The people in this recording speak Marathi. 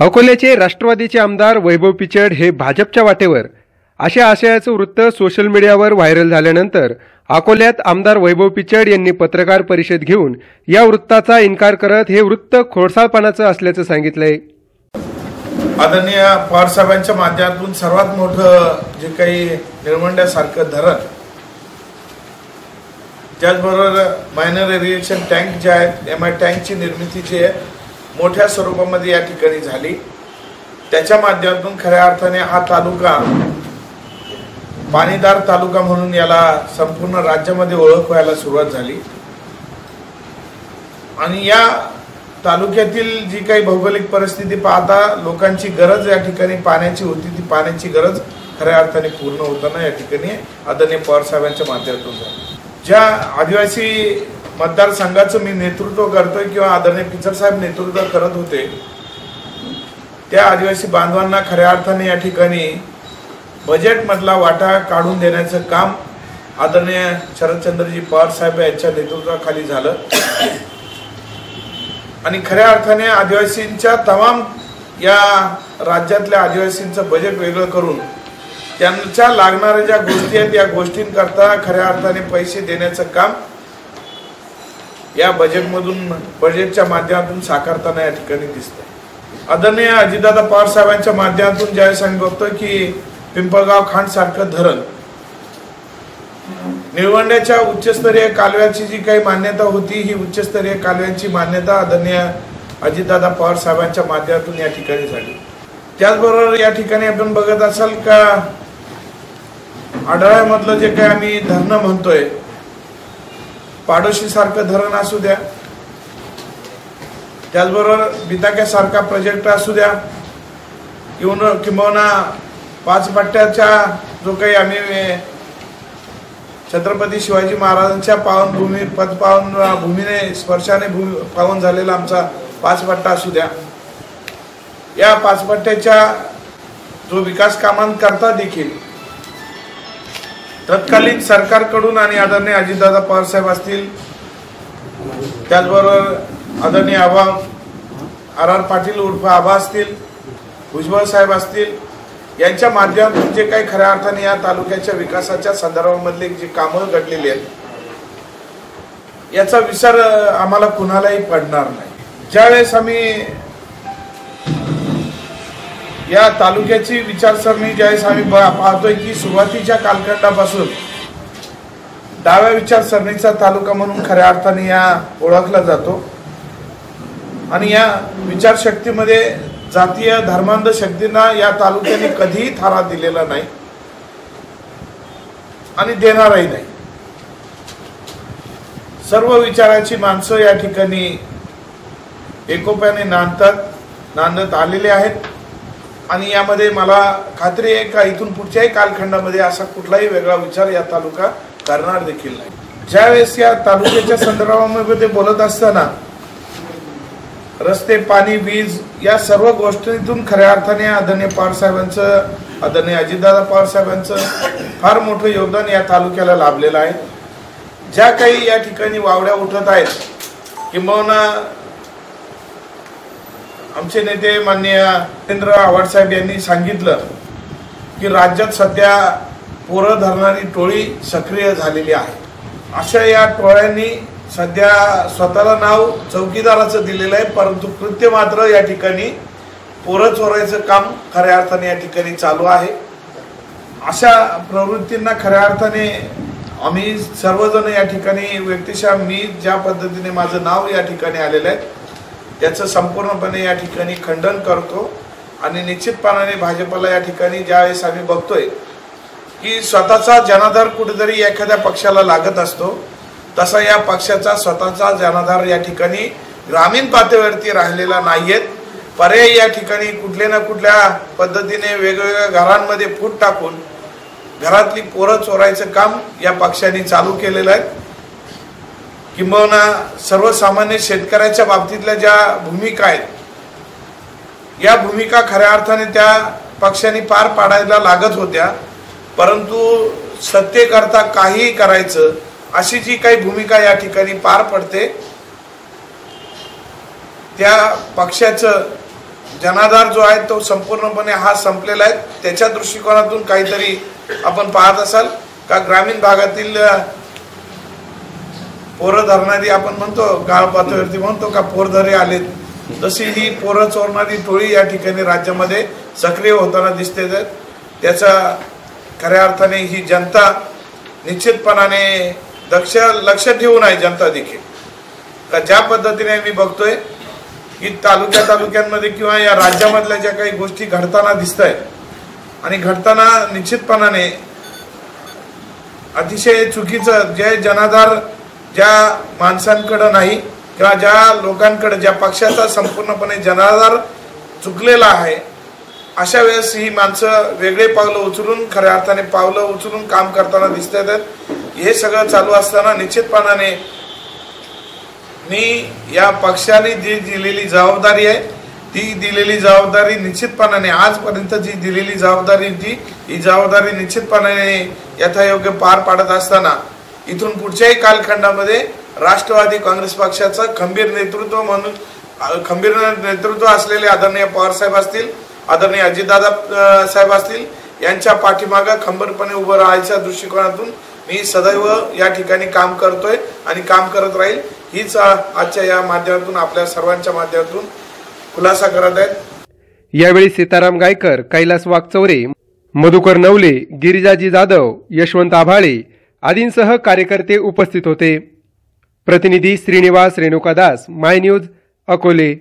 अकोल्याचे राष्ट्रवादीचे आमदार वैभव पिचड हे भाजपच्या वाटेवर अशा आशयाचं वृत्त सोशल मीडियावर व्हायरल झाल्यानंतर अकोल्यात आमदार वैभव पिचड यांनी पत्रकार परिषद घेऊन या वृत्ताचा इन्कार करत हे वृत्त खोडसाळपणाचं असल्याचं सांगितलंय। आदरणीय पवार साहेबांच्या माध्यमातून सर्वात मोठं जे काही निळवंड्यासारखं धरण, त्याचबरोबर मायनर इरिगेशन टँक जे आहेत, एमआय टँकची निर्मिती जी आहे मोठ्या स्वरूपामध्ये या ठिकाणी झाली। त्याच्या माध्यमातून खऱ्या अर्थाने हा तालुका पाणीदार तालुका म्हणून याला संपूर्ण राज्यामध्ये ओळख व्हायला सुरुवात झाली आणि या तालुक्यातील जी काही भौगोलिक परिस्थिती पाहता लोकांची गरज या ठिकाणी पाण्याची होती, ती पाण्याची गरज खऱ्या अर्थाने पूर्ण होताना या ठिकाणी आदरणीय पवार साहेबांच्या माध्यमातून झाली। ज्या आदिवासी मतदारसंघाचं मी नेतृत्व करतोय किंवा आदरणीय पिचड साहेब नेतृत्व करत होते, त्या आदिवासी बांधवांना खऱ्या अर्थाने या ठिकाणी बजेट मधला वाटा काढून देण्याचं काम आदरणीय शरदचंद्रजी पवार साहेब यांच्या नेतृत्वाखाली झालं आणि खऱ्या अर्थाने आदिवासींच्या तमाम या राज्यातल्या आदिवासींचं बजेट वेगळं करून त्यांच्या लागणाऱ्या ज्या गोष्टी आहेत या गोष्टींकरता खऱ्या अर्थाने पैसे देण्याचं काम या बजेटच्या माध्यमातून साकारताना या ठिकाणी दिसतंय। आदरणीय अजितदादा पवार साहेबांच्या माध्यमातून ज्यावेळेस आम्ही बघतोय की पिंपळगाव खांड सारखं धरण, निळवंड्याच्या उच्चस्तरीय कालव्याची जी काही मान्यता होती, ही उच्चस्तरीय कालव्यांची मान्यता आदरणीय अजितदादा पवार साहेबांच्या माध्यमातून या ठिकाणी झाली। त्याचबरोबर या ठिकाणी आपण बघत असाल का आढळ्यामधलं जे काही आम्ही धरण म्हणतोय, पाडोशी सारखं धरण असू द्या, त्याचबरोबर बिताक्यासारखा प्रोजेक्ट असू द्या, किंबहुना पाच पट्ट्याच्या जो काही आम्ही छत्रपती शिवाजी महाराजांच्या पावनभूमी पदपावन भूमीने स्पर्शाने पावन झालेला आमचा पाच पट्टा असू द्या, या पाच पट्ट्याच्या जो विकास कामांकरता देखील तत्कालीन सरकारकडून आणि आदरणीय अजितदादा पवार साहेब असतील, त्याचबरोबर आदरणीय आबा आर पाटील उर्फ आबा असतील, भुजबळ साहेब असतील, यांच्या माध्यमातून जे काही खऱ्या अर्थाने या तालुक्याच्या विकासाच्या संदर्भामधले जी कामं घडलेली आहेत याचा विसर आम्हाला कुणालाही पडणार नाही। ज्यावेळेस आम्ही या तालुक्याची विचारसरणी ज्यावेळेस आम्ही पाहतोय की सुरुवातीच्या कालखंडापासून डाव्या विचारसरणीचा तालुका म्हणून खऱ्या अर्थाने या ओळखला जातो आणि या विचारशक्तीमध्ये जातीय धर्मांध शक्तींना या तालुक्याने कधीही थारा दिलेला नाही आणि देणारही नाही। सर्व विचाराची माणसं या ठिकाणी एकोप्याने नांदत आलेले आहेत आणि यामध्ये मला खात्री आहे का इथून पुढच्याही कालखंडामध्ये असा कुठलाही वेगळा विचार या तालुका करणार देखील नाही। ज्यावेळेस या तालुक्याच्या संदर्भामध्ये बोलत असताना रस्ते, पाणी, वीज या सर्व गोष्टींतून खऱ्या अर्थाने आदरणीय पवार साहेबांचं, आदरणीय अजितदादा पवार साहेबांचं फार मोठं योगदान या तालुक्याला लाभलेलं आहे। ज्या काही या ठिकाणी वावड्या उठत आहेत, किंबहुना आमचे नेते माननीय नरेंद्र आव्हाड साहेब यांनी सांगितलं की राज्यात सध्या पोरं धरणारी टोळी सक्रिय झालेली आहे। अशा या टोळ्यांनी सध्या स्वतःला नाव चौकीदाराचं दिलेलं आहे, परंतु कृत्य मात्र या ठिकाणी पोरं चोरायचं काम खऱ्या अर्थाने या ठिकाणी चालू आहे। अशा प्रवृत्तींना खऱ्या अर्थाने आम्ही सर्वजण या ठिकाणी व्यक्तिशः मी ज्या पद्धतीने माझं नाव या ठिकाणी आलेलं आहे त्याचं संपूर्णपणे या ठिकाणी खंडन करतो आणि निश्चितपणाने भाजपला या ठिकाणी ज्यावेळेस आम्ही बघतोय की स्वतःचा जनाधार कुठेतरी एखाद्या पक्षाला लागत असतो, तसा या पक्षाचा स्वतःचा जनाधार या ठिकाणी ग्रामीण पातळीवरती राहिलेला नाहीयेत। पर्याय या ठिकाणी कुठल्या ना कुठल्या पद्धतीने वेगवेगळ्या घरांमध्ये फूट टाकून घरातली पोरं चोरायचं काम या पक्षाने चालू केलेलं आहे। किंबहुना सर्वसामान्य शेतकऱ्याच्या बाबतीतल्या ज्या भूमिका आहेत या भूमिका खऱ्या अर्थाने त्या पक्षाने पार पाडायला लागत होत्या, परंतु सत्तेकरता काहीही करायचं अशी जी काही भूमिका या ठिकाणी पार पडते त्या पक्षाचं जनाधार जो आहे तो संपूर्णपणे हा संपलेला आहे. त्याच्या दृष्टिकोनातून काहीतरी आपण पाहत असाल का ग्रामीण भागातील पोरं धरणारी, आपण म्हणतो गाव पातळीवरती म्हणतो का पोरधरे आलेत, तशी ही पोरं चोरणारी टोळी या ठिकाणी राज्यामध्ये सक्रिय होताना दिसते. त्याचा खऱ्या अर्थाने ही जनता निश्चितपणाने लक्ष ठेवून आहे. जनता देखील का ज्या पद्धतीने मी बघतोय की तालुक्यांमध्ये किंवा या राज्यामधल्या ज्या काही गोष्टी घडताना दिसत आहेत आणि घडताना निश्चितपणाने अतिशय चुकीचं, जे जनाधार ज्या माणसांकडे नाही किंवा ज्या लोकांकडे, ज्या पक्षाचा संपूर्णपणे जनाधार चुकलेला आहे, अशा वेळेस ही माणसं वेगळे पावलं उचलून, खऱ्या अर्थाने पावलं उचलून काम करताना दिसत आहेत. हे सगळं चालू असताना निश्चितपणाने मी या पक्षाने जी दिलेली जबाबदारी आहे, ती दिलेली जबाबदारी निश्चितपणाने आजपर्यंत जी दिलेली जबाबदारी होती, ही जबाबदारी निश्चितपणाने यथायोग्य पार पाडत असताना इथून पुढच्याही कालखंडामध्ये राष्ट्रवादी काँग्रेस पक्षाचं खंबीर नेतृत्व असलेले आदरणीय पवार साहेब असतील, आदरणीय अजितदादा साहेब असतील, यांच्या पाठीमागे खंबीरपणे उभं राहायच्या दृष्टिकोनातून मी सदैव या ठिकाणी काम करतोय आणि काम करत राहील. हीच आजच्या या माध्यमातून आपल्या सर्वांच्या माध्यमातून खुलासा करत आहेत. यावेळी सीताराम गायकर, कैलास वाघचौरे, मधुकर नवले, गिरिजाजी जाधव, यशवंत आभाळे आदींसह कार्यकर्ते उपस्थित होते. प्रतिनिधी श्रीनिवास रेणुकादास, माय न्यूज, अकोले.